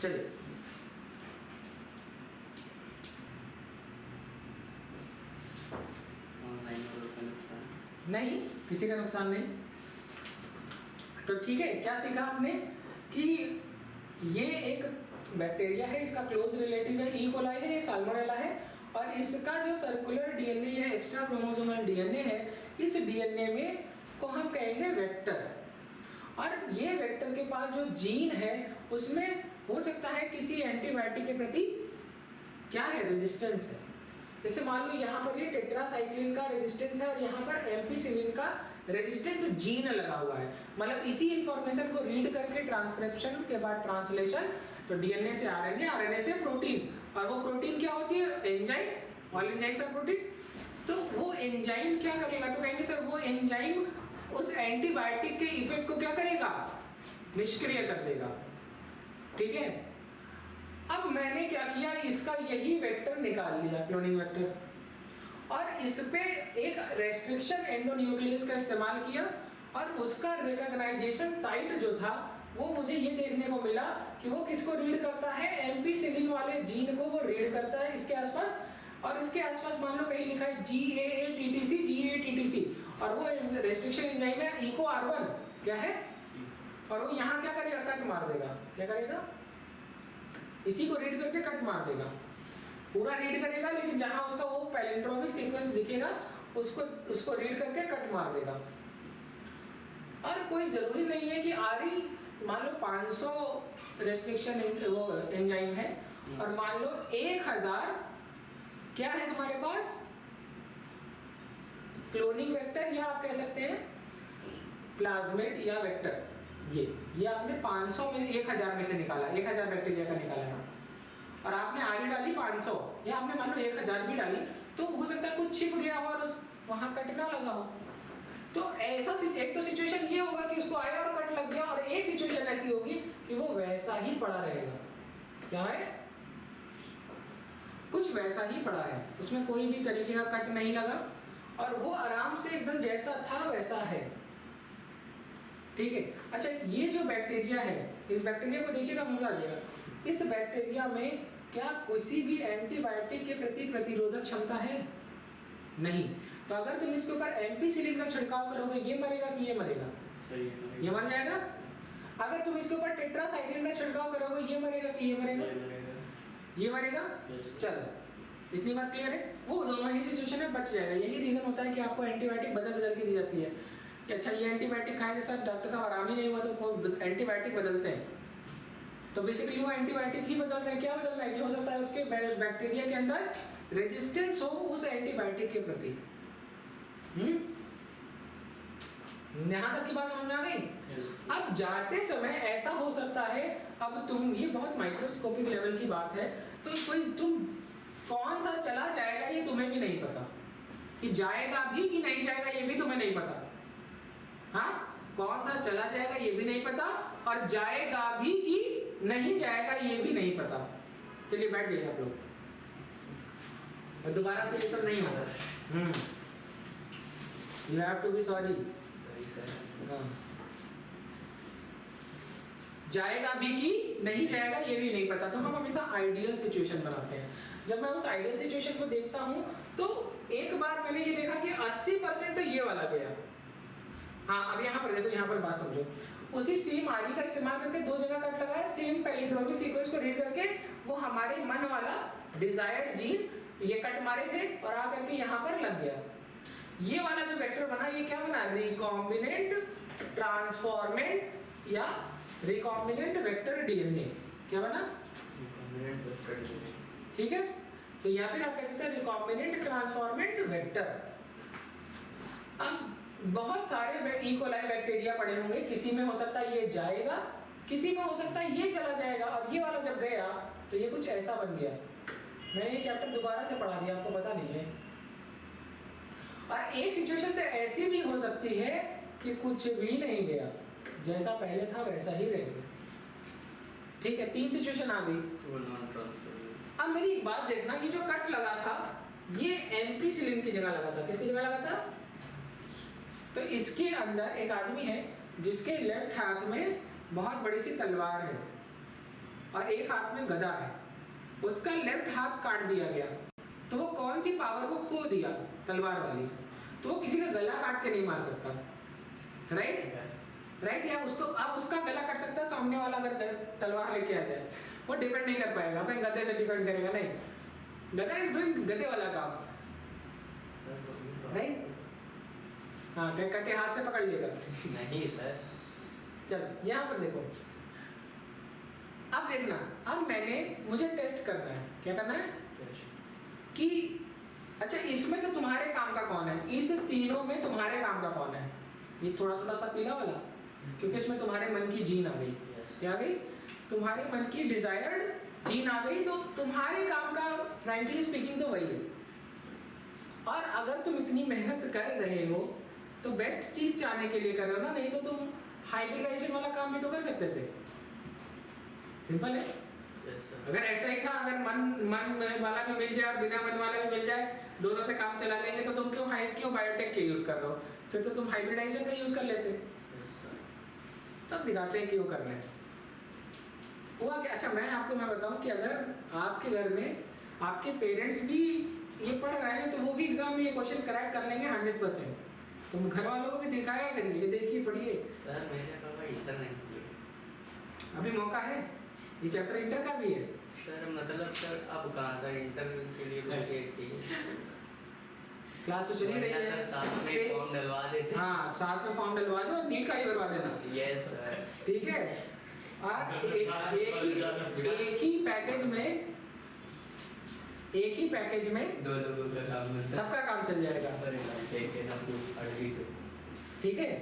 चलिए, नहीं, किसी का नुकसान नहीं। तो ठीक है, क्या सीखा आपने कि ये एक बैक्टीरिया है, इसका क्लोज रिलेटिव है ई कोलाई है, ये साल्मोनेला है, और इसका जो सर्कुलर डीएनए या एक्स्ट्रा क्रोमोसोमल डीएनए है, इस डीएनए में को हम कहेंगे वेक्टर। और ये वेक्टर के पास जो जीन है उसमें हो सकता है किसी एंटीबायोटिक के प्रति क्या है, रेजिस्टेंस है। जैसे मान लो यहाँ पर ये टेट्रासाइक्लिन का रेजिस्टेंस है और यहाँ पर एम्पिसिलिन का रेजिस्टेंस जीन लगा हुआ है। मतलब इसी इंफॉर्मेशन को रीड करके ट्रांसक्रिप्शन के बाद ट्रांसलेशन, तो डीएनए से आरएनए, आरएनए से प्रोटीन, और वो प्रोटीन क्या होती है, enzyme. All enzymes are protein. तो वो एंजाइम क्या करेगा, तो कहेंगे सर वो एंजाइम उस एंटीबायोटिक के इफेक्ट को क्या करेगा, निष्क्रिय कर देगा। ठीक है, अब मैंने क्या किया, इसका यही वेक्टर निकाल लिया, क्लोनिंग वेक्टर, और इस पे एक रेस्ट्रिक्शन एंडोन्यूक्लियस का इस्तेमाल किया, और उसका रिकॉग्नाइजेशन साइट जो था वो मुझे ये देखने को मिला कि वो किसको रीड करता है, एम्पिसिलिन वाले जीन को वो रीड करता है इसके आसपास। और इसके आसपास मान लो कहीं लिखा है GAATTC, GAATTC, और वो रेस्ट्रिक्शन एंजाइम है इको R1, क्या है, और वो यहाँ क्या करेगा, कट मार देगा। क्या करेगा, इसी को रीड करके कट मार देगा। पूरा रीड करेगा लेकिन जहां उसका वो पैलिंड्रोमिक सीक्वेंस दिखेगा उसको रीड करके कट मार देगा। और कोई जरूरी नहीं है कि आरी मान लो 500 रेस्ट्रिक्शन वो एंजाइम है, और मान लो 1000 क्या है तुम्हारे पास, क्लोनिंग वेक्टर, या आप कह सकते हैं प्लाज्मिड या वेक्टर। ये आपने 500 में 1000 में से निकाला, 1000 बैक्टीरिया का निकाला है, और आपने आरी डाली 500, या आपने मान लो 1000 भी डाली, तो हो सकता है कुछ छिप गया हो और वहां कट ना लगा हो। तो ऐसा एक तो सिचुएशन ये होगा कि उसको आया और कट लग गया, और एक सिचुएशन ऐसी होगी कि वो वैसा ही पड़ा रहेगा। क्या है, कुछ वैसा ही पड़ा है, उसमें कोई भी तरीके का कट नहीं लगा, और वो आराम से एकदम जैसा था वैसा है। ठीक है, अच्छा ये जो बैक्टीरिया है, इस बैक्टीरिया को देखिएगा, मजा आ जाएगा। इस बैक्टीरिया में क्या किसी भी एंटीबायोटिक के प्रति प्रतिरोधक क्षमता है? नहीं। तो अगर तुम इसके ऊपर एम्पिसिलिन का छिड़काव करोगे, ये मरेगा कि ये मरेगा? ये मर जाएगा। अगर तुम इसके ऊपर टेट्रासाइक्लिन का छिड़काव करोगे, ये मरेगा कि ये मरेगा? ये मरेगा। चलो, इतनी बात क्लियर है। वो दोनों ही सिचुएशन में बच जाएगा। यही रीजन होता है कि आपको एंटीबायोटिक बदल बदल के दी जाती है कि अच्छा ये एंटीबायोटिक खाए के साथ डॉक्टर साहब आराम ही नहीं हुआ तो एंटीबायोटिक बदलते हैं। तो बेसिकली वो एंटीबायोटिक ही बदल रहे हैं। क्या बदल रहे हैं कि हो सकता है उसके बैक्टीरिया के अंदर रेजिस्टेंस हो उस एंटीबायोटिक के प्रति। यहाँ तक की बात समझ में आ गई? अब जाते समय ऐसा हो सकता है, अब तुम, ये बहुत माइक्रोस्कोपिक लेवल की बात है, तो कोई तुम कौन सा चला जाएगा ये तुम्हें भी नहीं पता, कि जाएगा भी कि नहीं जाएगा ये भी तुम्हें नहीं पता। हाँ, कौन सा चला जाएगा ये भी नहीं पता, और जाएगा भी कि नहीं जाएगा ये भी नहीं पता। चलिए बैठ जाइए आप लोग, दोबारा से ये सब नहीं होगा। You have to be sorry. जाएगा भी कि नहीं जाएगा ये भी नहीं पता, तो हम हमेशा आइडियल सिचुएशन बनाते हैं। जब मैं उस आइडियल सिचुएशन को देखता हूं तो एक बार मैंने ये देखा कि 80% तो ये वाला गया। हाँ, अब यहाँ पर देखो, यहाँ पर बात समझो। उसी सेम आरी का इस्तेमाल करके दो जगह कट लगाया, सेम पैलिंड्रोमिक सीक्वेंस को रीड करके वो हमारे मन वाला डिजायर्ड जीन ये कट मारे थे और आकर के यहाँ पर लग गया। ये वाला जो वेक्टर बना, ये क्या बना? रिकॉम्बिनेंट ट्रांसफॉर्मेंट या रिकॉम्बिनेंट वेक्टर डीएनए। क्या बना? ठीक है, तो या फिर आप कह सकते हैं रिकॉम्बिनेंट ट्रांसफॉर्मेंट वेक्टर। अब बहुत सारे ई कोलाई बैक्टीरिया पड़े होंगे, किसी में हो सकता है ये जाएगा, किसी में हो सकता है ये चला जाएगा, और ये वाला जब गया तो ये कुछ ऐसा बन गया। मैंने ये चैप्टर दोबारा से पढ़ा दिया, आपको पता नहीं है। और एक सिचुएशन तो ऐसी भी हो सकती है कि कुछ भी नहीं गया, जैसा पहले था वैसा ही रह गया। ठीक है, 3 सिचुएशन आ गई। अब मेरी एक बात देखना, ये जो कट लगा था ये एम्पिसिलिन की जगह लगा था। किसकी जगह लगा था? तो इसके अंदर एक आदमी है जिसके लेफ्ट हाथ में बहुत बड़ी सी तलवार है। और एक हाथ में गदा है, उसका लेफ्ट हाथ काट दिया गया, तो वो कौन सी पावर को खो दिया? तलवार वाली। तो वो किसी का गला काट के नहीं मार सकता, राइट? या उसको अब उसका गला काट सकता है सामने वाला अगर तलवार लेके आ जाए, वो डिफेंड नहीं कर पाएगा, अपने गद्दे से डिफेंड करेगा नहीं। गदा इज डूइंग गद्दे वाला काम, राइट? हाँ, कटे हाथ से पकड़ लेगा नहीं सर। चल यहाँ पर देखो, अब देखना, अब मुझे टेस्ट करना है, क्या करना है कि अच्छा इसमें से तुम्हारे काम का कौन है, इस तीनों में तुम्हारे काम का कौन है? ये थोड़ा थोड़ा सा पीला वाला, क्योंकि इसमें तुम्हारे मन की जीन आ गई। क्या आ गई? तुम्हारे मन की डिजायर्ड जीन आ गई, तो तुम्हारे काम का फ्रैंकली स्पीकिंग तो वही है। और अगर तुम इतनी मेहनत कर रहे हो तो बेस्ट चीज चाहने के लिए कर रहे हो ना, नहीं तो तुम हाइब्रिडाइजेशन वाला काम भी तो कर सकते थे। सिंपल है। अगर ऐसा ही था, अगर मन वाला भी मिल जाए और बिना मन वाला भी मिल जाए, दोनों से काम चला लेंगे, तो तुम क्यों बायोटेक के यूज कर रहे हो? फिर तो तुम हाइब्रिडाइजेशन का यूज कर लेते। तब दिखाते हैं क्यों करना है। हुआ क्या? अच्छा मैं बताऊं कि अगर आपके घर में आपके पेरेंट्स भी ये पढ़ रहे हैं, तो वो भी एग्जाम में ये क्वेश्चन क्रैक कर लेंगे 100%। तुम घर वालों को भी दिखाया करिए, देखिए पढ़िए। सर मेरे पापा इंटर नहीं किए। अभी मौका है, ये चैप्टर इंटर का भी है। सर मतलब सर अब कहाँ सर इंटर के लिए मुझे चाहिए। क्लास तो चली रही है, सर साथ में फॉर्म डलवा देते। हाँ, साथ में फॉर्म डलवा दो और नीट का ही भरवा देना। Yes sir. ठीक है। और एक ही पैकेज में दो लोगों का काम सबका काम चल जाएगा। ठीक है,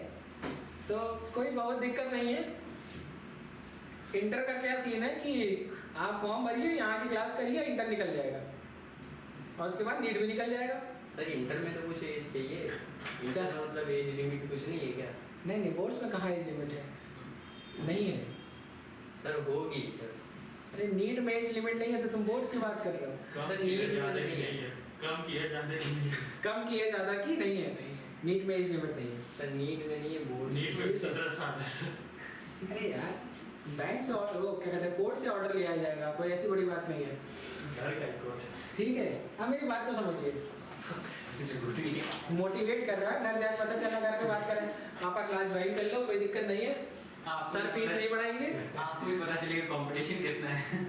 तो कोई बहुत दिक्कत नहीं है। इंटर का क्या सीन है कि आप फॉर्म भरिए, यहाँ की क्लास करिए, इंटर निकल जाएगा और उसके बाद नीट भी निकल जाएगा। सर इंटर में तो कुछ एज चाहिए, इंटर में मतलब एज लिमिट कुछ नहीं है क्या? नहीं, बोर्ड्स में कहाँ एज लिमिट है? नहीं है सर, होगी सर। अरे नीट में एज लिमिट नहीं है तो तुम बोर्ड्स की बात कर रहे हो। सर नीट ज़्यादा नहीं है, कम की है ज़्यादा की नहीं है, नीट में एज लिमिट नहीं है। सर नीट में नहीं है, बोर्ड नीट में 17 साल है। अरे यार, बैंक से ऑर्डर, वो क्या कहते हैं, कोर्ट से ऑर्डर लिया जाएगा, कोई ऐसी बड़ी बात नहीं है। घर का कोर्ट। ठीक है, अब मेरी बात को समझिए। मोटिवेट कर रहा है, घर जाकर पता चला, घर पे बात करें, पापा क्लास ज्वाइन कर लो, कोई दिक्कत नहीं है, सर फीस नहीं बढ़ाएंगे, आपको भी पता चलेगा कंपटीशन कितना है।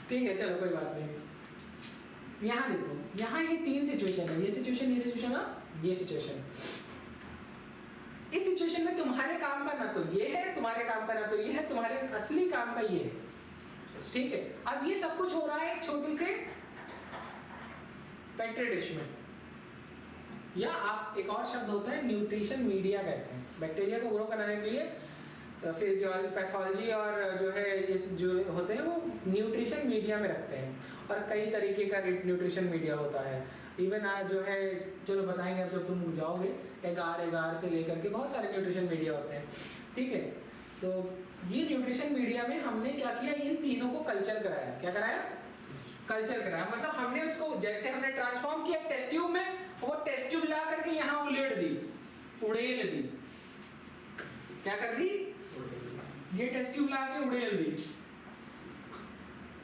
ठीक है, चलो कोई बात नहीं। यहाँ देखो, यहाँ ये तीन सिचुएशन है, ये सिचुएशन और ये सिचुएशन। इस सिचुएशन में तुम्हारे काम का ना तो ये है, तुम्हारे काम का ना तो ये है, तुम्हारे असली काम का ये है। ठीक है, अब ये सब कुछ हो रहा है एक छोटी से पेट्री डिश में, या आप एक और शब्द होता है न्यूट्रिशन मीडिया कहते हैं। बैक्टीरिया को ग्रो कराने के लिए फिजियोलॉजी, पैथोलॉजी और जो है ये जो होते हैं वो न्यूट्रिशन मीडिया में रखते हैं, और कई तरीके का न्यूट्रिशन मीडिया होता है। इवन आज जो है, चलो बताएंगे जब तुम जाओगे, एगार से लेकर के बहुत सारे न्यूट्रिशन मीडिया होते हैं। ठीक है, तो ये न्यूट्रिशन मीडिया में हमने क्या किया, इन तीनों को कल्चर कराया। क्या कराया? कल्चर कराया, मतलब हमने उसको, जैसे हमने ट्रांसफॉर्म किया टेस्ट ट्यूब में, वो टेस्ट ट्यूब ला करके यहाँ उड़ेल दी। क्या कर दी? ये टेस्ट ट्यूब ला के उड़ेल दी।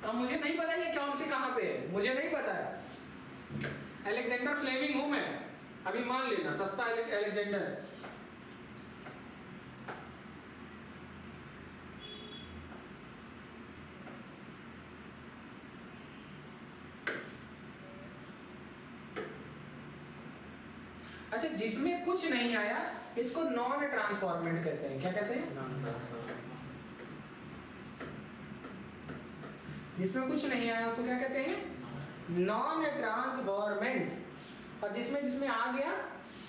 अब मुझे नहीं पता ये कौन से कहाँ पे है, मुझे नहीं पता है। अलेक्जेंडर फ्लेमिंग हूं मैं, अभी मान लेना सस्ता अलेक्जेंडर है। अच्छा, जिसमें कुछ नहीं आया इसको नॉन ट्रांसफॉर्मेंट कहते हैं। क्या कहते हैं? जिसमें कुछ नहीं आया उसको क्या कहते हैं? Non transformant. और जिसमें आ गया,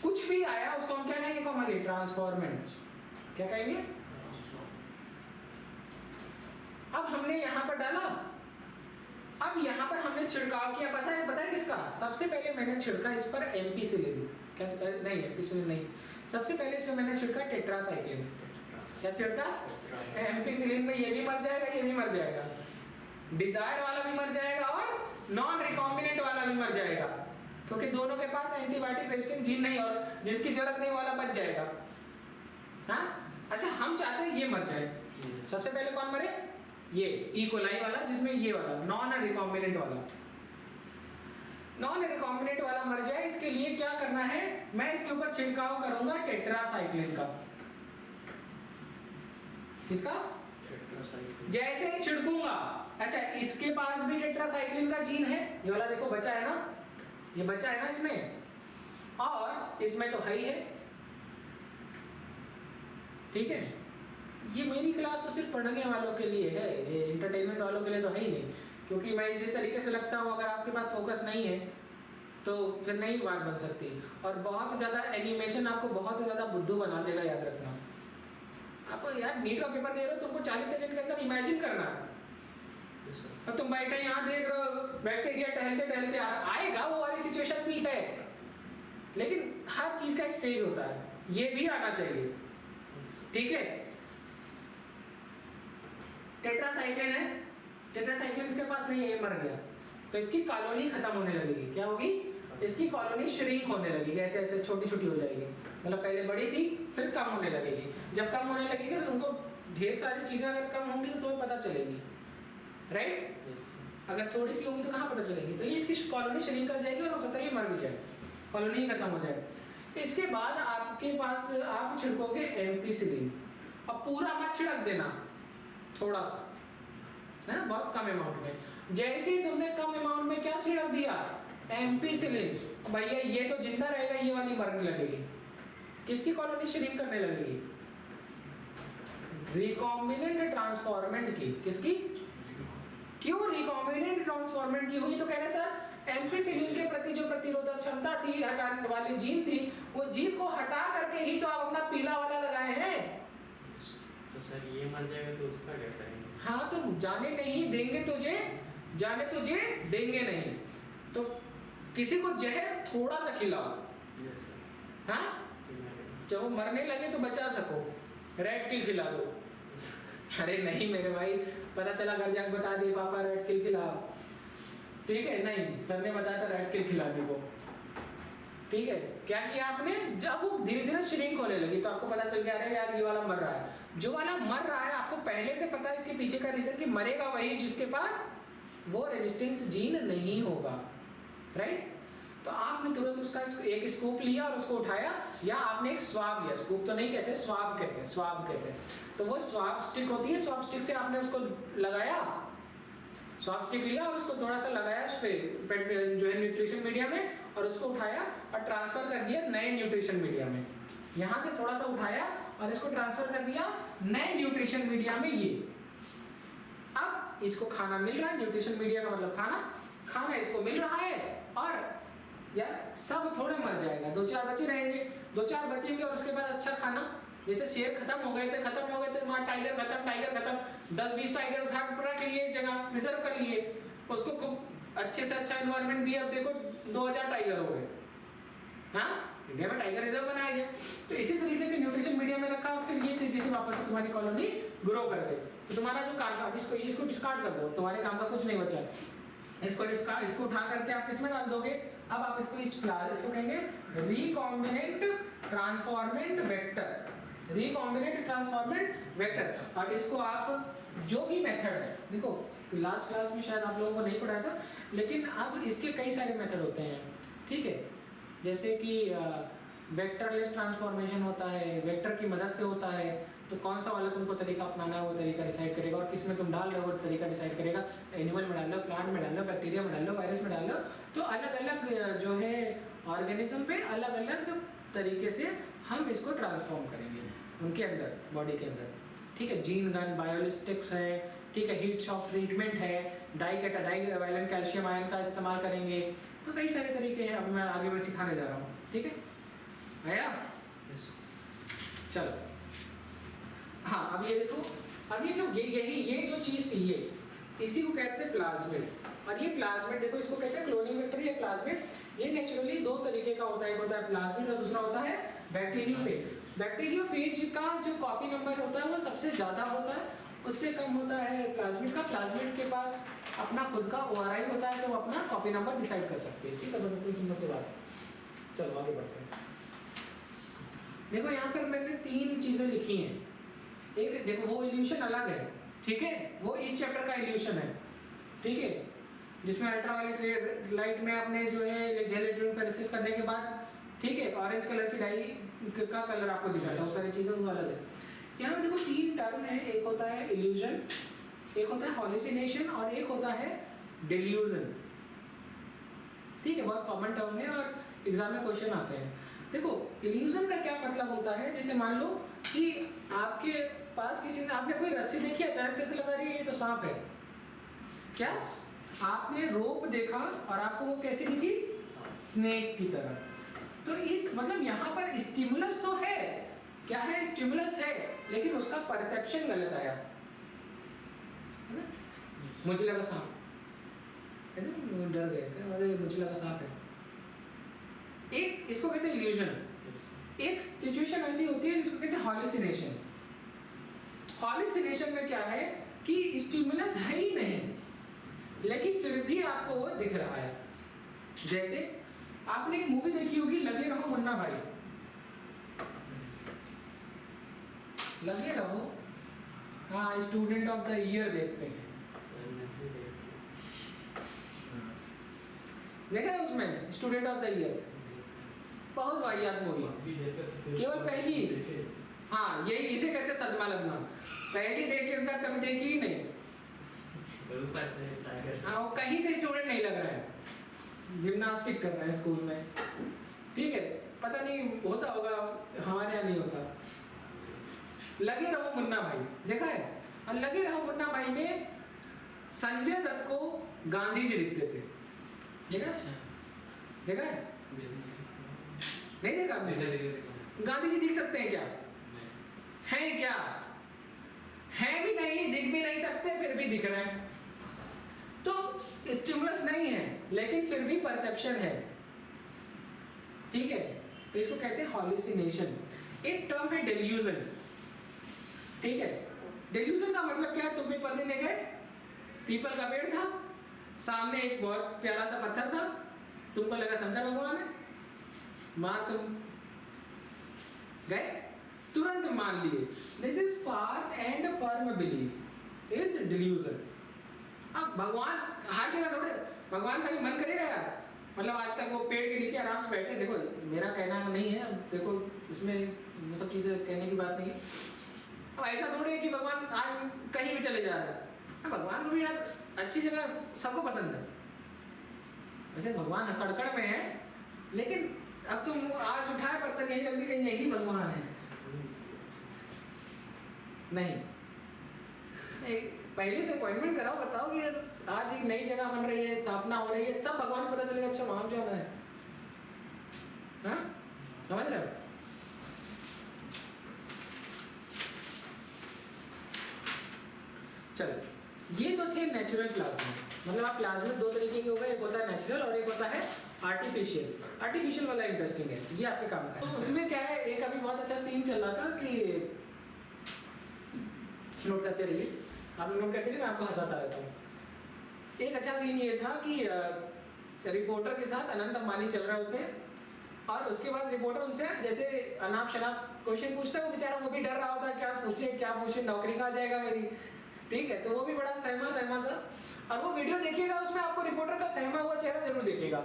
कुछ भी आया, उसको हम क्या कहेंगे कॉमनली? ट्रांसफॉर्मेंट। क्या कहेंगे? अब हमने यहां पर डाला, अब यहां पर हमने छिड़काव किया, पता है किसका? सबसे पहले मैंने छिड़का इस पर एम्पिसिलिन। क्या नहीं, एम्पिसिलिन नहीं, सबसे पहले इसमें मैंने छिड़का टेट्रासाइक्लिन। क्या छिड़का? एम्पिसिलिन में ये भी मर जाएगा, ये भी मर जाएगा, डिजायर वाला भी मर जाएगा और नॉन रिकॉम्बिनेंट वाला भी मर जाएगा, क्योंकि दोनों के पास एंटीबायोटिक रेजिस्टेंट जीन नहीं, और जिसकी जरूरत नहीं वाला बच जाएगा। हाँ, अच्छा, हम चाहते हैं ये मर जाए। सबसे पहले कौन मरे? ये ई कोलाई वाला, जिसमें ये वाला नॉन रिकॉम्बिनेंट वाला मर जाए, इसके लिए क्या करना है, मैं इसके ऊपर छिड़काव करूंगा टेट्रासाइक्लिन का। इसका जैसे ही छिड़कूंगा, अच्छा इसके पास भी टेट्रासाइक्लिन का जीन है, ये वाला देखो बचा है ना, ये बचा है ना इसमें, और इसमें तो है ही है, ठीक है। ये मेरी क्लास तो सिर्फ पढ़ने वालों के लिए है, ये एंटरटेनमेंट वालों के लिए तो है ही नहीं, क्योंकि मैं जिस तरीके से लगता हूँ, अगर आपके पास फोकस नहीं है तो फिर नहीं बात बन सकती। और बहुत ज़्यादा एनिमेशन आपको बहुत ज़्यादा बुद्धू बना देगा, याद रखना। आपको यार नीट का पेपर दे रहे हो, तुमको 40 सेकंड के अंदर इमेजिन करना है। अब तुम बैठे यहाँ देख रहे हो, बैक्टीरिया टहलते टहलते आएगा, वो वाली सिचुएशन भी है, लेकिन हर चीज़ का एक स्टेज होता है, ये भी आना चाहिए, ठीक है। टेट्रासाइक्लिन है, टेट्रासाइक्लिन इसके पास नहीं है, ये मर गया, तो इसकी कॉलोनी खत्म होने लगेगी। क्या होगी, इसकी कॉलोनी श्रिंक होने लगेगी, ऐसे ऐसे छोटी छोटी हो जाएगी, मतलब पहले बड़ी थी फिर कम होने लगेगी। जब कम होने लगेगी तो तुमको ढेर सारी चीजें अगर कम होंगी तो तुम्हें पता चलेगी, राइट। अगर थोड़ी सी होंगी तो कहाँ पता चलेगी, तो ये इसकी कॉलोनी श्रिंक कर जाएगी और हो सकता है ये मर भी जाए, कॉलोनी खत्म हो जाए। इसके बाद आपके पास आप छिड़कोगे एम्पिसिलिन, अब पूरा मत छिड़क देना, थोड़ा सा है, बहुत कम अमाउंट में। जैसे ही तुमने कम अमाउंट में क्या छिड़क दिया, एम्पिसिलिन, भैया ये तो जिंदा रहेगा, ये वाली मरने लगेगी, किसकी कॉलोनी श्रिंक करने लगेगी, रिकॉम्बिनेंट ट्रांसफॉर्मेंट की। किसकी, क्यों रिकॉम्बिनेंट ट्रांसफॉर्मेंट की हुई, तो कह रहे सर एम्पिसिलिन के प्रति जो प्रतिरोधक क्षमता थी, हटाने वाली जीन थी, वो जीन को हटा करके ही तो आप अपना पीला वाला लगाए हैं। तो सर ये मर जाएगा तो उसका क्या करेंगे? हाँ तो जाने नहीं देंगे तुझे, जाने तुझे देंगे नहीं, तो किसी को जहर थोड़ा सा खिलाओ, हाँ जब वो मरने लगे तो बचा सको, रेड किल खिला दो। अरे नहीं मेरे भाई, पता चला घर जाके बता दिए पापा रेड किल खिलाओ, ठीक है, नहीं सर ने बताया था रेड किल खिलाने को, ठीक है। क्या किया आपने, जब वो धीरे धीरे श्रिंक होने लगी तो आपको पता चल गया, अरे यार ये वाला मर रहा है, जो वाला मर रहा है आपको पहले से पता है इसके पीछे का रीजन कि मरेगा वही जिसके पास वो रेजिस्टेंस जीन नहीं होगा, राइट। तो आपने तुरंत उसका एक स्कूप लिया और उसको उठाया, या आपने एक स्वाब लिया, स्कूप तो नहीं कहते, स्वाब कहते हैं, स्वाब कहते हैं। तो वो स्वाब स्टिक होती है, स्वाब स्टिक से आपने उसको लगाया, स्वाब स्टिक लिया और उसको थोड़ा सा लगाया उस पर जो है न्यूट्रिशन मीडिया में, और उसको उठाया और ट्रांसफर कर दिया नए न्यूट्रिशन मीडिया में। यहाँ से थोड़ा सा उठाया और इसको ट्रांसफर कर दिया नए न्यूट्रिशन मीडिया में। ये अब इसको खाना मिल रहा है, न्यूट्रिशन मीडिया का मतलब खाना, खाना इसको मिल रहा है, और यार सब थोड़े मर जाएगा, 2-4 बचे रहेंगे, 2-4 बचेंगे, और उसके बाद अच्छा खाना, जैसे शेर खत्म हो गए थे, वहाँ टाइगर खत्म, 10-20 टाइगर उठा के रख लिए, जगह प्रिजर्व कर लिए, उसको खूब अच्छे से अच्छा एनवायरनमेंट दिया, अब देखो 2000 टाइगर हो गए, हाँ इंडिया में टाइगर रिजर्व बनाया गया। तो इसी तरीके से न्यूट्रिशन मीडिया में रखा, और फिर ये तेजी से वापस से तुम्हारी कॉलोनी ग्रो कर दे। तो तुम्हारा जो काम, अब इसको डिस्कार्ड कर दो, तुम्हारे काम का कुछ नहीं बचा, इसको उठा करके आप इसमें डाल दोगे। अब आप इसको कहेंगे recombinant transformant vector, recombinant transformant vector. और इसको आप जो भी मेथड है, देखो लास्ट क्लास में शायद आप लोगों को नहीं पढ़ाया था, लेकिन अब इसके कई सारे मेथड होते हैं, ठीक है। जैसे कि वेक्टरलेस ट्रांसफॉर्मेशन होता है, वेक्टर की मदद से होता है, तो कौन सा वाला तुमको तरीका अपनाना है वो तरीका डिसाइड करेगा, और किस में तुम डाल रहे हो वो तरीका डिसाइड करेगा। एनिमल में डाल लो, प्लांट में डाल लो, बैक्टीरिया में डाल लो, वायरस में डाल लो, तो अलग अलग जो है ऑर्गेनिज्म पे अलग अलग तरीके से हम इसको ट्रांसफॉर्म करेंगे उनके अंदर, बॉडी के अंदर, ठीक है। जीन गन, बायोलिस्टिक्स है, ठीक है, हीट शॉक ट्रीटमेंट है, डाइवैलेंट कैल्शियम आयन का इस्तेमाल करेंगे, तो कई सारे तरीके हैं। अब मैं आगे में सिखाने जा रहा हूँ, ठीक है आया, चलो। हाँ अब ये देखो, अब ये जो ये जो चीज़ थी, ये इसी को कहते हैं प्लाज्मिड, और ये प्लाज्मिड देखो इसको कहते हैं क्लोनिंग वेक्टर या प्लाज्मिड। ये नेचुरली 2 तरीके का होता है, एक होता है प्लाज्मिड और दूसरा होता है बैक्टीरियोफेज। बैक्टीरियोफेज का जो कॉपी नंबर होता है वो सबसे ज़्यादा होता है, उससे कम होता है प्लाज्मिड का। प्लाज्मिड के पास अपना खुद का ORI होता है, तो वो अपना कॉपी नंबर डिसाइड कर सकते हैं, ठीक है। तो सिंपल सी बात। चलो आगे बढ़ते हैं। देखो यहाँ पर मैंने 3 चीज़ें लिखी हैं। एक देखो वो इल्यूशन अलग है, ठीक है, वो इस चैप्टर का इल्यूशन है, ठीक है, जिसमें अल्ट्रावायलेट लाइट में आपने जो है इलेक्ट्रोफोरेसिस करने के बाद, ठीक है, ऑरेंज कलर की डाई का कलर आपको दिखाता है, वो सारी चीज़ें वो अलग है। यहाँ देखो 3 टर्म है, एक होता है इल्यूजन, एक होता है हॉल्यूसिनेशन और एक होता है डेल्यूजन, ठीक है, बहुत कॉमन टर्म है और एग्जाम में क्वेश्चन आते हैं। देखो इल्यूजन का क्या मतलब होता है, जैसे मान लो कि आपके पास किसी ने, आपने कोई रस्सी देखी अचानक से ऐसे लगा रही है ये तो सांप है, क्या आपने रोप देखा और आपको वो कैसी दिखी, स्नेक की तरह। तो इस मतलब यहाँ पर स्टिमुलस तो है, क्या है, स्टिमुलस है, लेकिन उसका परसेप्शन गलत आया, है ना, मुझे लगा सांप, डर गए, अरे मुझे लगा सांप है। एक इसको कहते हैं इल्यूजन। एक सिचुएशन ऐसी होती है जिसको कहते हैं हॉल्यूसिनेशन। हॉल्यूसिनेशन में क्या है कि स्टिमुलस है ही नहीं, लेकिन फिर भी आपको वो दिख रहा है। जैसे आपने एक मूवी देखी होगी, लगे रहो मुन्ना भाई, लगे रहो, हाँ, स्टूडेंट ऑफ द ईयर देखते हैं, देखा है उसमें स्टूडेंट ऑफ द ईयर, बहुत वाहियात मूवी, केवल पहली, हाँ यही इसे कहते हैं सदमा लगना, पहली देख के इसका कभी देखी ही नहीं, हाँ वो कहीं से स्टूडेंट नहीं लग रहा है, जिम्नास्टिक कर रहे हैं स्कूल में, ठीक है, पता नहीं होता होगा, हमारे यहाँ नहीं होता। लगे रहो मुन्ना भाई देखा है, और लगे रहो मुन्ना भाई में संजय दत्त को गांधी जी दिखते थे, देखा है, नहीं देखा, गांधी जी दिख सकते हैं क्या, हैं क्या, हैं भी नहीं, दिख भी नहीं सकते, फिर भी दिख रहे हैं, तो स्टिमुलस नहीं है लेकिन फिर भी परसेप्शन है, ठीक है, तो इसको कहते हैं हॉल्यूसिनेशन। एक टर्म है डेल्यूजन, ठीक है, डेल्यूजन का मतलब क्या है, तुम पेपर देने गए, पीपल का पेड़ था, सामने एक बहुत प्यारा सा पत्थर था, तुमको लगा शंकर भगवान है, तुम गए, तुरंत मान लिए, this is fast and firm belief is delusion. अब भगवान हर जगह थोड़े, भगवान का भी मन करेगा यार, मतलब आज तक वो पेड़ के नीचे आराम से बैठे, देखो मेरा कहना नहीं है, देखो इसमें वो सब चीज़ें कहने की बात नहीं है, अब ऐसा थोड़ी है कि भगवान आज कहीं भी चले जा रहे हैं, भगवान को भी यार अच्छी जगह सबको पसंद है, वैसे भगवान कड़कड़ में है, लेकिन अब तुम आज उठाए पत्थर यही लगती कहीं यही भगवान है, नहीं, पहले से अपॉइंटमेंट कराओ, बताओ कि आज एक नई जगह बन रही है, स्थापना हो रही है, तब भगवान को पता चलेगा अच्छा वहां जाना है, हाँ समझ रहे हो। चलो ये तो थे नेचुरल प्लाज्मा, मतलब आप प्लाज्मा दो तरीके के हो गए, एक होता है नेचुरल और एक होता है आर्टिफिशियल। आर्टिफिशियल वाला इंटरेस्टिंग है, ये आपके काम का है। तो उसमें क्या है, एक अभी बहुत अच्छा सीन चल रहा था कि नोट करते रहिए, आप नोट करते रहिए, मैं आपको हंसाता रहता हूँ। एक अच्छा सीन ये था कि रिपोर्टर के साथ अनंत अंबानी चल रहे होते हैं और उसके बाद रिपोर्टर उनसे जैसे अनाप शनाप क्वेश्चन पूछता है, वो बेचारा वो भी डर रहा होता है, क्या पूछे नौकरी कहाँ जाएगा मेरी, ठीक है, तो वो भी बड़ा सहमा सा, और वो वीडियो देखिएगा उसमें आपको रिपोर्टर का सहमा हुआ चेहरा जरूर दिखेगा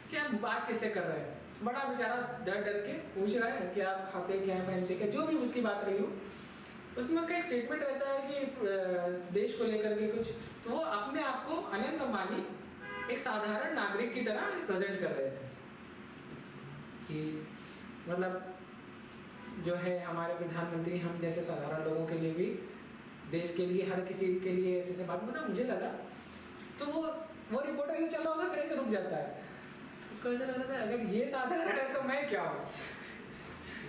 कि आप बात किससे कर रहे हैं, बड़ा बेचारा डर के पूछ रहा है कि आप खाते क्या पहनते क्या, जो भी उसकी बात रही हो, उसमें उसका एक स्टेटमेंट रहता है कि देश को लेकर के कुछ, तो वो अपने आप को अनंत अंबानी एक साधारण नागरिक की तरह प्रेजेंट कर रहे थे कि मतलब जो है हमारे प्रधानमंत्री हम जैसे साधारण लोगों के लिए भी, देश के लिए, हर किसी के लिए ऐसे बात, मतलब मुझे लगा, तो वो रिपोर्टर ऐसे चल रहा होगा फिर ऐसे रुक जाता है, उसको ऐसा लग रहा था अगर ये साधारण है तो मैं क्या हूँ,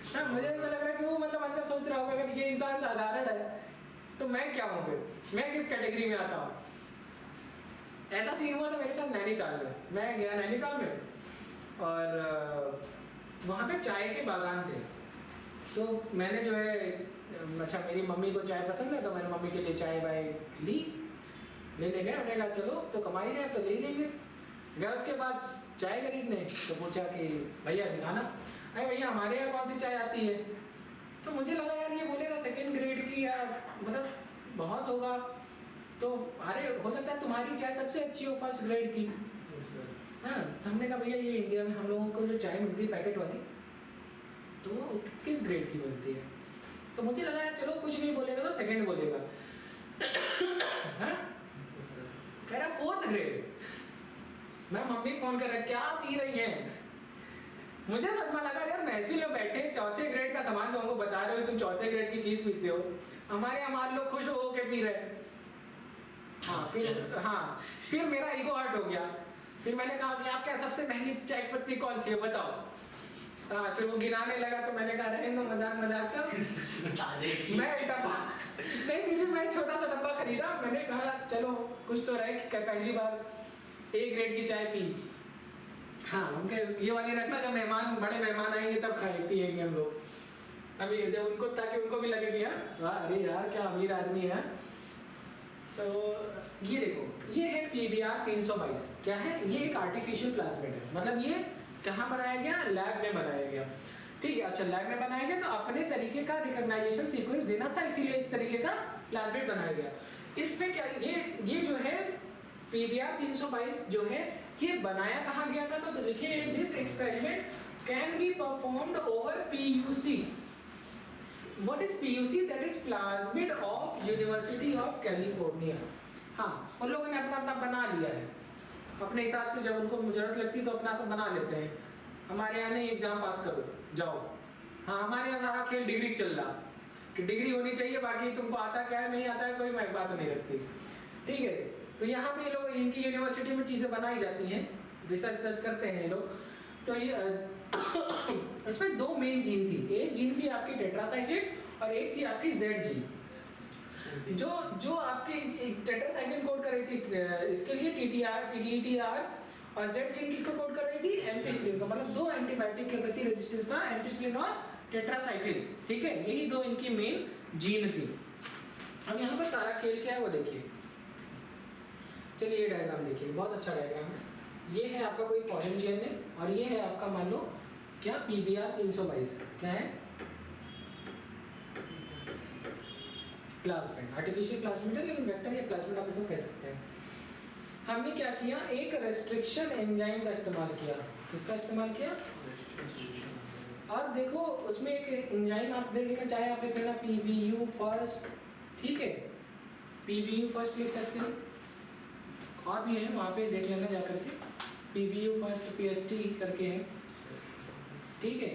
मुझे ऐसा लग रहा है कि वो मतलब अंदर सोच रहा होगा अगर ये इंसान साधारण है तो मैं क्या हूँ, फिर मैं किस कैटेगरी में आता हूँ। ऐसा सीन हुआ था मेरे साथ नैनीताल में, मैं गया नैनीताल में और वहाँ पे चाय के बागान थे, तो मैंने जो है, अच्छा मेरी मम्मी को चाय पसंद है तो मैंने मम्मी के लिए चाय वाय लेने गए, उन्होंने कहा चलो तो कमाई रहे तो ले लेंगे, गया उसके पास चाय खरीदने, तो पूछा कि भैया दिखाना, अरे भैया हमारे यहाँ कौन सी चाय आती है, तो मुझे लगा यार ये बोलेगा सेकंड ग्रेड की या मतलब बहुत होगा। तो अरे हो सकता है तुम्हारी चाय सबसे अच्छी हो फर्स्ट ग्रेड की। Yes, sir. हाँ, तो हमने कहा भैया ये इंडिया में हम लोगों को जो चाय मिलती है पैकेट वाली, तो वो किस ग्रेड की मिलती है? तो मुझे लगा यार चलो कुछ नहीं बोलेगा तो सेकंड बोलेगा। हाँ? Yes, sir. कह रहा फोर्थ ग्रेड। मैं मम्मी फोन कर रहा क्या पी रही हैं? मुझे सदमा लगा यार, महफिल में बैठे चौथे ग्रेड का सामान तो हमको बता रहे हो, तुम चौथे ग्रेड की चीज पीते हो। हमारे यहाँ लोग खुश हो के पी रहे। फिर मेरा ईगो हर्ट हो गया। फिर मैंने कहा कि आपके यहाँ सबसे महंगी चाय पत्ती कौन सी है बताओ। फिर वो गिनाने लगा तो मैंने कहा रहे मजाक कर। मैं एक डब्बा नहीं, फिर मैं छोटा सा डब्बा खरीदा। मैंने कहा चलो कुछ तो रहे कि पहली बार ए ग्रेड की चाय पी। हाँ, उनके ये वाली रखना, जब बड़े मेहमान आएंगे तब खाए पिएंगे हम लोग। अभी जब उनको, ताकि उनको भी लगे कि यार वाह अरे यार क्या अमीर आदमी है। तो ये देखो, ये है PBR 322। क्या है ये? एक आर्टिफिशियल प्लाज्मिड है। मतलब ये कहाँ बनाया गया? लैब में बनाया गया। ठीक है, अच्छा लैब में बनाया गया तो अपने तरीके का रिकॉग्नाइजेशन सीक्वेंस देना था, इसीलिए इस तरीके का प्लाज्मिड बनाया गया। इसमें क्या ये जो है PBR 322 जो है ये बनाया कहाँ गया था? तो देखिए, this experiment can be performed over PUC। What is PUC? That is Plasmid of University of California। हाँ, उन लोगों ने अपना बना लिया है अपने हिसाब से। जब उनको जरूरत लगती तो अपना सब बना लेते हैं। हमारे यहाँ नहीं, एग्जाम पास करो जाओ। हाँ, हमारे यहाँ सारा खेल डिग्री चल रहा कि डिग्री होनी चाहिए, बाकी तुमको आता क्या है नहीं आता है कोई बात नहीं रखती। ठीक है, तो यहाँ पे लोग, इनकी यूनिवर्सिटी में चीज़ें बनाई जाती हैं, रिसर्च करते हैं ये लोग। तो ये इसमें दो मेन जीन थी। एक जीन थी आपकी टेट्रासाइक्लिन और एक थी आपकी जेड जीन। जो आपकी टेट्रासाइक्लिन कोड कर रही थी इसके लिए TTR, और जेड जीन किसको कोड कर रही थी? एम्पिसिलिन को। मतलब दो एंटीबायोटिक के प्रति रेजिस्टेंस था, एम्पिसिलिन और टेट्रासाइक्लिन। ठीक है, यही दो इनकी मेन जीन थी। अब यहाँ पर सारा खेल क्या है वो देखिए। चलिए ये डायग्राम देखिए, बहुत अच्छा डायग्राम है। ये है आपका कोई फॉरेन जीएनए और ये है आपका मान लो क्या PBR 322। क्या है? प्लाज्मिड, आर्टिफिशियल प्लाज्मिड है, लेकिन वेक्टर या प्लाज्मिड आप इसे कह सकते हैं। हमने क्या किया? एक रेस्ट्रिक्शन एंजाइम का इस्तेमाल किया। किसका इस्तेमाल किया? और देखो उसमें एक एंजाइम आप देख लेना, चाहे आप लिख लेना PVU फर्स्ट। ठीक है, PVU फर्स्ट लिख सकते हो, और भी है वहाँ पे देख लेना जा करके। PVU फर्स्ट PST करके है। ठीक है,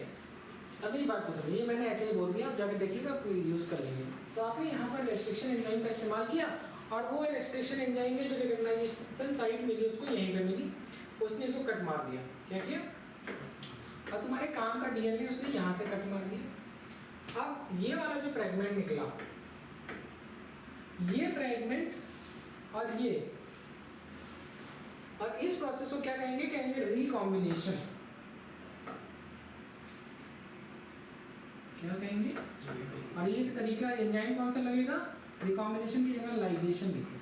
अभी बात को समझिए, मैंने ऐसे ही बोल दिया, आप जाके देखिएगा यूज़ कर लेंगे। तो आपने यहाँ पर रेस्ट्रिक्शन एंजाइम का इस्तेमाल किया, और वो रेस्ट्रिक्शन एंजाइम में जो रिकॉग्नाइजेशन साइट मिली उसको यहीं पे मिली, उसने इसको कट मार दिया। क्या किया? और तुम्हारे काम का DNA उसने यहाँ से कट मार दिया। अब ये वाला जो फ्रेगमेंट निकला, ये फ्रेगमेंट और इस प्रोसेस को क्या कहेंगे? रिकॉम्बिनेशन। क्या कहेंगे? और ये तरीका एंजाइम कौन सा लगेगा? रिकॉम्बिनेशन की जगह लाइगेशन लिखे,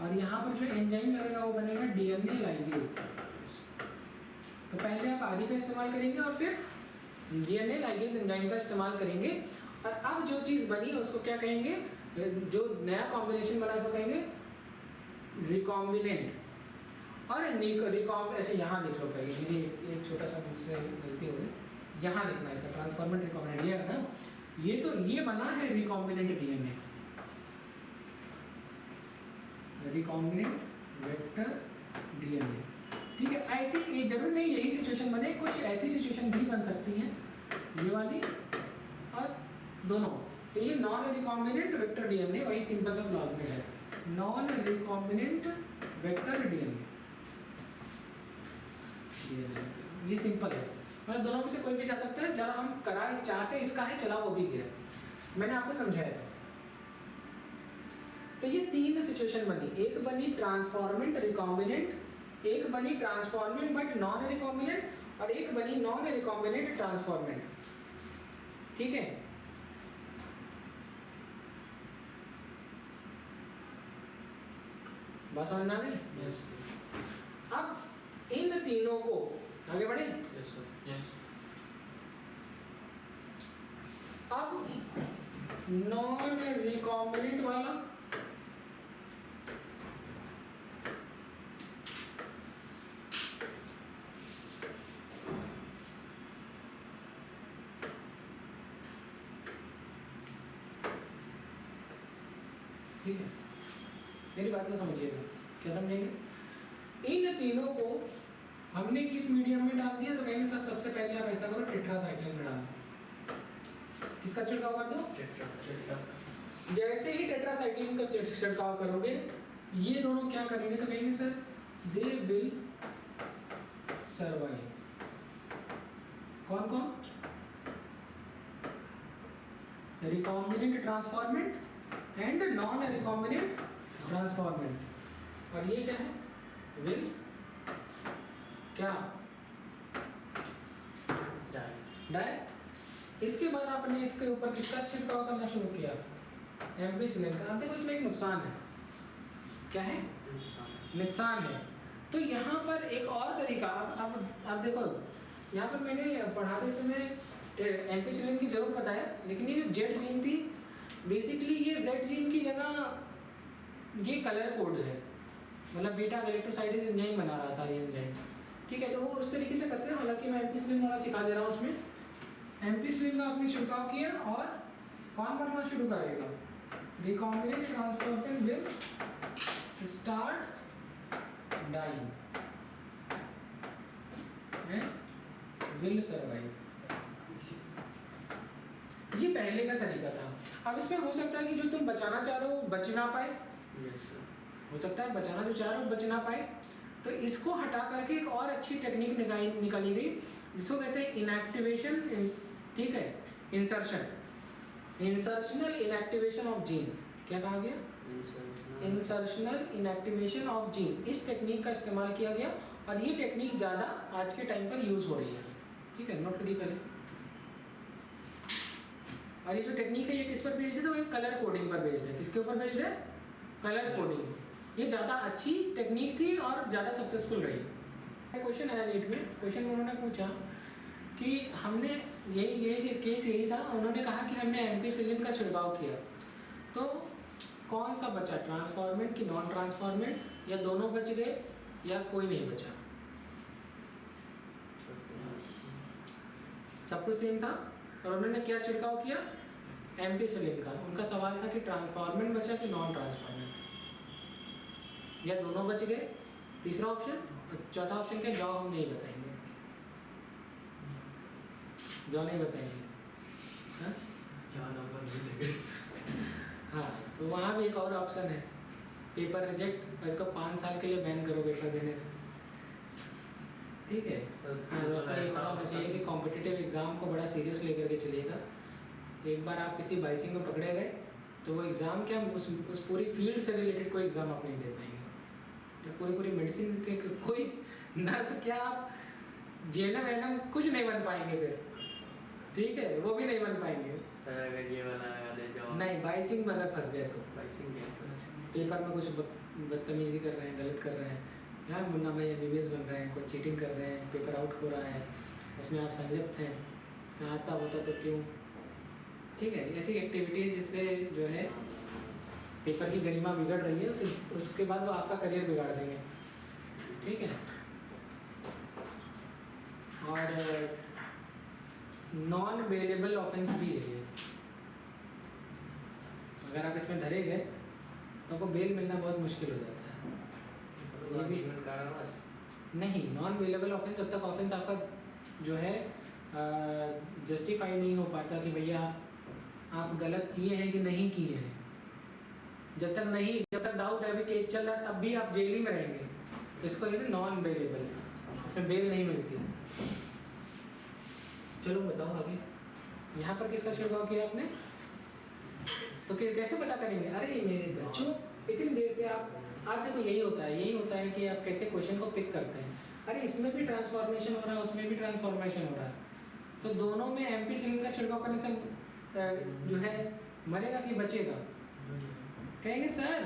और यहाँ पर जो एंजाइम लगेगा वो बनेगा DNA लाइगेज। तो पहले आप RE का इस्तेमाल करेंगे और फिर DNA लाइगेज एंजाइम का इस्तेमाल करेंगे। और अब जो चीज़ बनी उसको क्या कहेंगे? जो नया कॉम्बिनेशन बना उसको कहेंगे रिकॉम्बिनेंट। और ऐसे यहाँ लिख लो पहले, मेरी एक छोटा सा मुझसे गलती हो गई, यहाँ लिखना इसका ट्रांसफॉर्मेंट रिकॉम्बिनेंट। ये है ना, ये तो ये बना है recombinant DNA, recombinant vector DNA। ठीक है, ऐसी ये जरूर नहीं यही सिचुएशन बने, कुछ ऐसी सिचुएशन भी बन सकती है, ये वाली और दोनों। तो ये नॉन रिकॉम्बिनेंट वेक्टर DNA वही सिंपल सा प्लाज्मिड है, नॉन रिकॉम्बिनेंट वेक्टर DNA। ये सिंपल है, मतलब दोनों में से कोई भी जा सकता है। जरा हम करा चाहते इसका है, चला वो भी गया, मैंने आपको समझाया था। तो ये तीन सिचुएशन बनी, एक बनी ट्रांसफॉर्मेंट रिकॉम्बिनेंट, एक बनी ट्रांसफॉर्मेंट बट नॉन रिकॉम्बिनेंट, और एक बनी नॉन रिकॉम्बिनेंट ट्रांसफॉर्मेंट। ठीक है, बात समझ में आ गई? अब इन तीनों को आगे बढ़े। अब नॉन रिकॉम्बिनेंट वाला ठीक है, मेरी बात को समझिएगा। क्या समझेंगे? इन तीनों को हमने किस मीडियम में डाल दिया तो कहेंगे सर सबसे पहले आप ऐसा करो टेट्रासाइक्लिन में डालो। किसका छिड़काव कर दो? जैसे ही टेट्रासाइक्लिन का छिड़काव करोगे ये दोनों क्या करेंगे तो कहेंगे सर दे विल सर्वाइव। कौन कौन? Recombinant transformant and non recombinant transformant. और ये क्या है? विल क्या? डाई। इसके बाद आपने इसके ऊपर किसका छिड़काव करना शुरू किया? एम्पिसिलिन का। अब देखो इसमें एक नुकसान है। क्या है? नुकसान है। तो यहाँ पर एक और तरीका, अब देखो यहाँ पर मैंने पढ़ाते समय एम्पिसिलिन की जरूर बताया, लेकिन ये जो जेड जीन थी बेसिकली ये जेड जीन की जगह ये कलर कोड है, मतलब बीटा गैलेक्टोसाइडेज एंजाइम बना रहा था ये एंजाइम। ठीक है, तो वो उस तरीके से करते हैं। हालांकि मैं एम्पिसिलिन वाला सिखा दे रहा हूँ उसमें। एम्पिसिलिन का आपने छिड़काव किया और कौन करना शुरू करेगा? Recombinant transformation will start dying and will survive. ये पहले का तरीका था। अब इसमें हो सकता है कि जो तुम बचाना चाह रहे हो बच ना पाए, हो सकता है बचाना जो चाह रहे हो बच ना पाए, तो इसको हटा करके एक और अच्छी टेक्निक निकाली गई जिसको कहते हैं इनएक्टिवेशन। ठीक है, insertion, insertional inactivation of gene. क्या कहा गया? Insertional inactivation of gene. इस टेक्निक का इस्तेमाल किया गया और ये टेक्निक ज़्यादा आज के टाइम पर यूज हो रही है। ठीक है, नोट करिए पहले। और ये जो टेक्निक है ये किस पर बेस्ड है? तो ये कलर कोडिंग पर बेस्ड है। किसके ऊपर बेस्ड है? Colour coding. ये ज़्यादा अच्छी टेक्निक थी और ज़्यादा सक्सेसफुल रही। क्वेश्चन आया नीट में, क्वेश्चन में उन्होंने पूछा कि हमने यही केस यही था। उन्होंने कहा कि हमने एम्पिसिलिन का छिड़काव किया तो कौन सा बचा, ट्रांसफॉर्मेंट कि नॉन ट्रांसफॉर्मेंट, या दोनों बच गए या कोई नहीं बचा? सब कुछ सेम था और उन्होंने क्या छिड़काव किया? एम्पिसिलिन का। उनका सवाल था कि ट्रांसफॉर्मेंट बचा कि नॉन ट्रांसफॉर्मेंट, या दोनों बच गए, तीसरा ऑप्शन, चौथा ऑप्शन क्या? जाओ हम नहीं बताएंगे, जाओ नहीं बताएंगे। हाँ, तो वहाँ भी एक और ऑप्शन है, पेपर रिजेक्ट, और इसको 5 साल के लिए बैन करो पेपर देने से। ठीक है, होना चाहिए कि कॉम्पिटिटिव एग्ज़ाम को बड़ा सीरियस लेकर के चलिएगा। एक बार आप किसी बाइसिंग में पकड़े गए तो वो एग्ज़ाम क्या, उस पूरी फील्ड से रिलेटेड कोई एग्ज़ाम आप नहीं दे पाएंगे। तो पूरी मेडिसिन के कोई नर्स क्या, आप जेएनएम एएनएम कुछ नहीं बन पाएंगे फिर। ठीक है, वो भी नहीं बन पाएंगे सर। अगर ये वाला दे जाओ नहीं, बाइसिंग में अगर फंस गए तो बाइसिंग पेपर में कुछ बदतमीजी कर रहे हैं, गलत कर रहे हैं, यहाँ मुन्ना भाई एमबीबीएस बन रहे हैं, कोई चीटिंग कर रहे हैं, पेपर आउट हो रहा है, उसमें आप संलिप्त हैं, कहाँ आता होता तो क्यों। ठीक है, ऐसी एक्टिविटीज़ जिससे जो है पेपर की गरिमा बिगड़ रही है, उसके बाद वो आपका करियर बिगाड़ देंगे। ठीक है, और नॉन बेलेबल ऑफेंस भी है ये। अगर आप इसमें धरे गए तो आपको बेल मिलना बहुत मुश्किल हो जाता है। ये भी नहीं, नॉन बेलेबल ऑफेंस जब तक ऑफेंस आपका जो है जस्टिफाई नहीं हो पाता कि भैया आप गलत किए हैं कि नहीं किए हैं, जब तक डाउट है, अभी केस चल रहा है, तब भी आप जेल ही में रहेंगे। तो इसको कहते हैं नॉन बेलेबल, इसमें बेल नहीं मिलती। चलो बताओ आगे, यहाँ पर किसका छिड़काव किया आपने? तो कैसे पता करेंगे? अरे मेरे बच्चों, इतनी देर से आप देखो यही होता है कि आप कैसे क्वेश्चन को पिक करते हैं। अरे इसमें भी ट्रांसफॉर्मेशन हो रहा है, उसमें भी ट्रांसफॉर्मेशन हो रहा है, तो दोनों में एम्पिसिलिन का छिड़काव करने से जो है मरेगा कि बचेगा? कहेंगे सर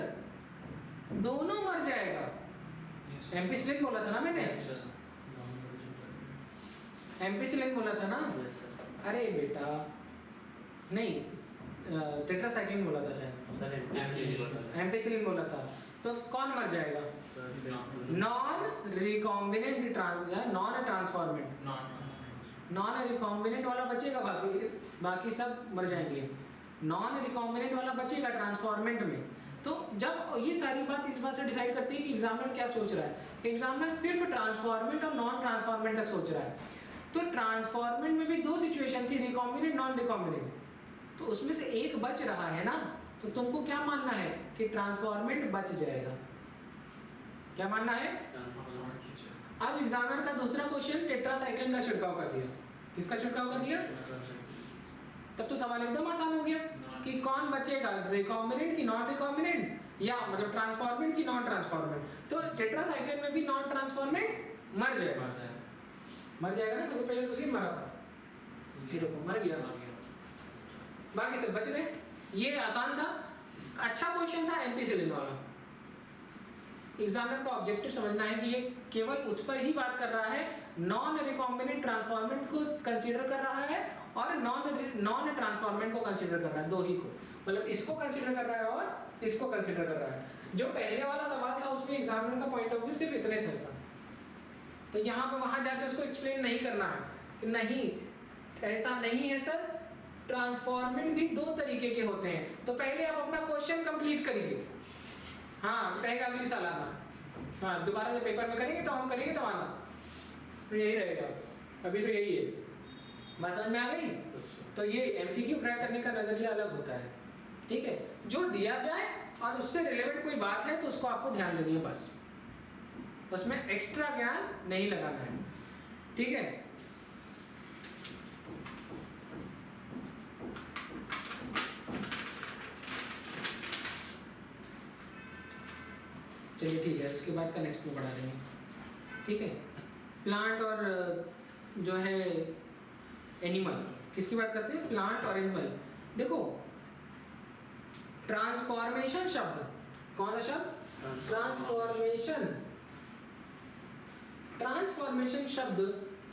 दोनों मर जाएगा। एम्पिसिलिन बोला था ना मैंने, एम्पिसिलिन बोला था ना। अरे बेटा नहीं, टेट्रासाइक्लिन बोला था शायद, एम्पिसिलिन बोला था, तो कौन मर जाएगा? नॉन रिकॉम्बिनेंट या नॉन ट्रांसफॉर्मेंट, नॉन रिकॉम्बिनेंट वाला बचेगा, बाकी सब मर जाएंगे। नॉन रिकॉम्बिनेंट वाला बचेगा ट्रांसफॉर्मेंट में। तो जब ये सारी बात इस बात से डिसाइड करती है कि एग्जामिनर क्या सोच रहा है। एग्जामिनर सिर्फ ट्रांसफॉर्मेंट और नॉन ट्रांसफॉर्मेंट तक सोच रहा है। तो ट्रांसफॉर्मेंट में भी दो सिचुएशन थी, रिकॉम्बिनेंट नॉन रिकॉम्बिनेंट, तो उसमें से एक बच रहा है ना, तो तुमको क्या मानना है कि ट्रांसफॉर्मेंट बच जाएगा। क्या मानना है? अब एग्जामिनर का दूसरा क्वेश्चन टेट्रासाइक्लिन का छिड़काव कर दिया। किसका छिड़काव कर दिया? तब तो सवाल एकदम आसान हो गया कि कौन बचेगा, रिकॉम्बिनेंट की नॉन रिकॉम्बिनेंट, या मतलब ट्रांसफॉर्मेंट की नॉन ट्रांसफॉर्मेंट। तो टेट्रासाइक्लिन में भी नॉन ट्रांसफॉर्मेंट मर जाएगा, मर जाएगा ना। सबसे पहले तो उसी मरा था, ये देखो मर गया, बाकी सब बच गए। ये आसान था, अच्छा क्वेश्चन था एम्पिसिलिन वाला। एग्जामिनर का ऑब्जेक्टिव समझना है कि ये केवल उस पर ही बात कर रहा है, नॉन रिकॉम्बिनेंट ट्रांसफॉर्मेंट को कंसीडर कर रहा है और नॉन ट्रांसफॉर्मेंट को कंसीडर कर रहा है, दो ही को, मतलब इसको कंसीडर कर रहा है और इसको कंसीडर कर रहा है। जो पहले वाला सवाल था उसमें एग्जामिनर का पॉइंट ऑफ व्यू सिर्फ इतने थे था, तो यहाँ पे वहां जाके उसको एक्सप्लेन नहीं करना है कि नहीं ऐसा नहीं है सर, ट्रांसफॉर्मेंट भी दो तरीके के होते हैं। तो पहले आप अपना क्वेश्चन कंप्लीट करिए, हाँ तो कहेगा अगली साल आना, हाँ दोबारा जब पेपर में करेंगे तो हम करेंगे तो आना, तो यही रहेगा। अभी तो यही है, बात समझ में आ गई? तो ये एमसीक्यू क्रैक करने का नजरिया अलग होता है, ठीक है। जो दिया जाए और उससे रिलेवेंट कोई बात है तो उसको आपको ध्यान देनी है, बस उसमें एक्स्ट्रा ज्ञान नहीं लगाना है, ठीक है। चलिए ठीक है, उसके बाद का नेक्स्ट में पढ़ा देंगे, ठीक है। प्लांट और जो है एनिमल, किसकी बात करते हैं? प्लांट और एनिमल। देखो ट्रांसफॉर्मेशन शब्द, कौन सा शब्द? ट्रांसफॉर्मेशन। ट्रांसफॉर्मेशन शब्द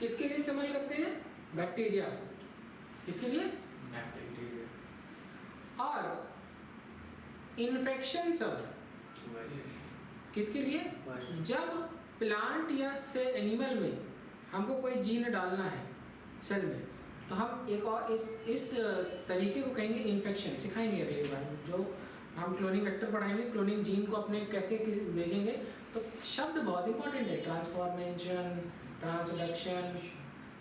किसके लिए इस्तेमाल करते हैं? बैक्टीरिया। किसके लिए? और इन्फेक्शन शब्द किसके लिए? जब प्लांट या से एनिमल में हमको कोई जीन डालना है सेल में, तो हम एक और इस तरीके को कहेंगे इन्फेक्शन। सिखाएंगे अगली बार, जो हम क्लोनिंग वेक्टर पढ़ाएंगे, क्लोनिंग जीन को अपने कैसे भेजेंगे। तो शब्द बहुत इंपॉर्टेंट है, ट्रांसफॉर्मेशन, ट्रांसडक्शन,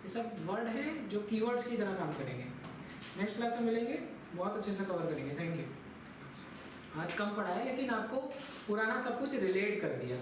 ये सब वर्ड हैं जो कीवर्ड्स की तरह काम करेंगे। नेक्स्ट क्लास में मिलेंगे, बहुत अच्छे से कवर करेंगे। Thank you. आज कम पढ़ा है लेकिन आपको पुराना सब कुछ रिलेट कर दिया।